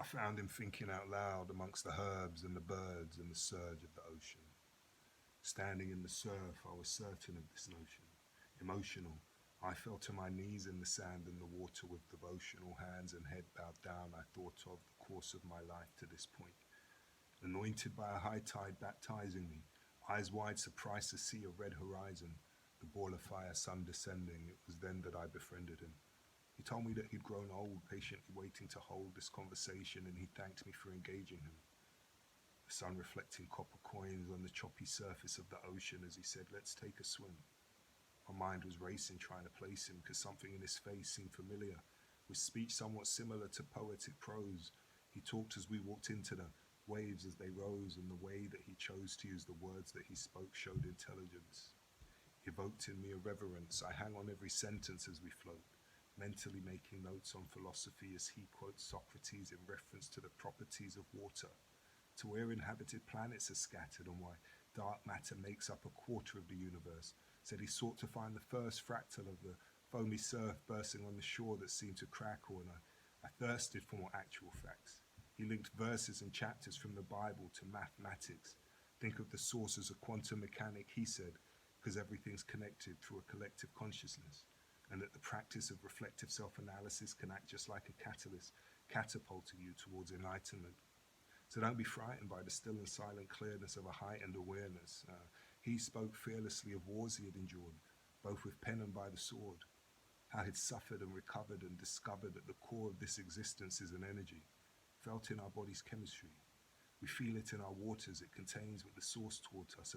I found him thinking out loud amongst the herbs and the birds and the surge of the ocean. Standing in the surf, I was certain of this notion. Emotional, I fell to my knees in the sand and the water with devotional hands and head bowed down. I thought of the course of my life to this point. Anointed by a high tide baptizing me, eyes wide surprised to see a red horizon, the ball of fire sun descending. It was then that I befriended him. He told me that he'd grown old, patiently waiting to hold this conversation, and he thanked me for engaging him. The sun reflecting copper coins on the choppy surface of the ocean as he said, "Let's take a swim." My mind was racing, trying to place him, because something in his face seemed familiar, with speech somewhat similar to poetic prose. He talked as we walked into the waves as they rose, and the way that he chose to use the words that he spoke showed intelligence. Evoked in me a reverence. I hang on every sentence as we float, mentally making notes on philosophy as he quotes Socrates in reference to the properties of water, to where inhabited planets are scattered and why dark matter makes up a quarter of the universe. Said he sought to find the first fractal of the foamy surf bursting on the shore that seemed to crackle, and I thirsted for more actual facts. He linked verses and chapters from the Bible to mathematics. Think of the sources of quantum mechanics, he said, because everything's connected through a collective consciousness, and that the practice of reflective self-analysis can act just like a catalyst, catapulting you towards enlightenment. So don't be frightened by the still and silent clearness of a heightened awareness. He spoke fearlessly of wars he had endured, both with pen and by the sword, how he'd suffered and recovered and discovered that the core of this existence is an energy, felt in our body's chemistry. We feel it in our waters. It contains what the source taught us,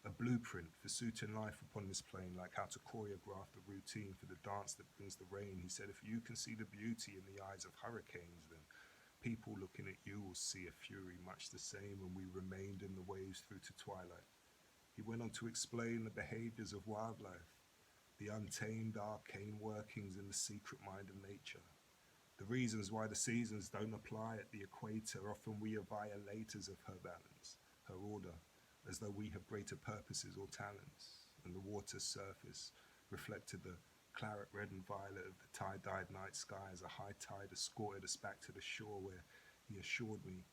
a blueprint for suiting life upon this plane, like how to choreograph the routine for the dance that brings the rain. He said, if you can see the beauty in the eyes of hurricanes, then people looking at you will see a fury much the same when we remained in the waves through to twilight. He went on to explain the behaviors of wildlife, the untamed arcane workings in the secret mind of nature, the reasons why the seasons don't apply at the equator. Often we are violators of her balance, her order, as though we have greater purposes or talents. And the water's surface reflected the claret red and violet of the tie-dyed night sky as a high tide escorted us back to the shore, where he assured me,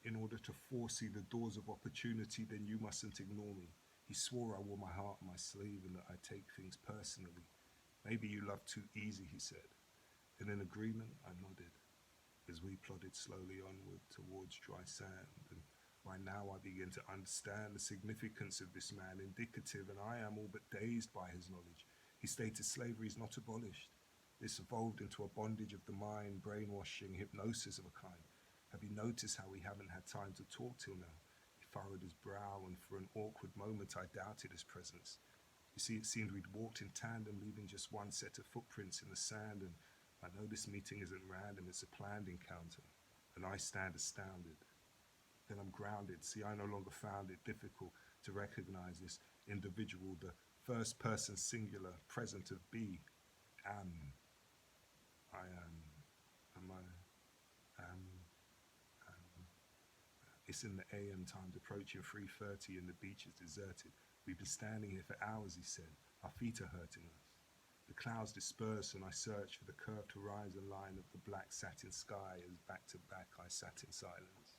in order to foresee the doors of opportunity, then you mustn't ignore me. He swore I wore my heart on my sleeve and that I take things personally. Maybe you love too easy, he said. And in agreement, I nodded as we plodded slowly onward towards dry sand. And by now I begin to understand the significance of this man, indicative, and I am all but dazed by his knowledge. He stated slavery is not abolished. This evolved into a bondage of the mind, brainwashing, hypnosis of a kind. Have you noticed how we haven't had time to talk till now? He furrowed his brow, and for an awkward moment I doubted his presence. You see, it seemed we'd walked in tandem, leaving just one set of footprints in the sand, and I know this meeting isn't random, it's a planned encounter, and I stand astounded. Then I'm grounded. See, I no longer found it difficult to recognize this individual, the first person singular present of be, am, I am I, am. It's in the AM times, approaching 3:30, and the beach is deserted. We've been standing here for hours, he said. Our feet are hurting us. The clouds disperse, and I search for the curved horizon line of the black satin sky as back to back I sat in silence.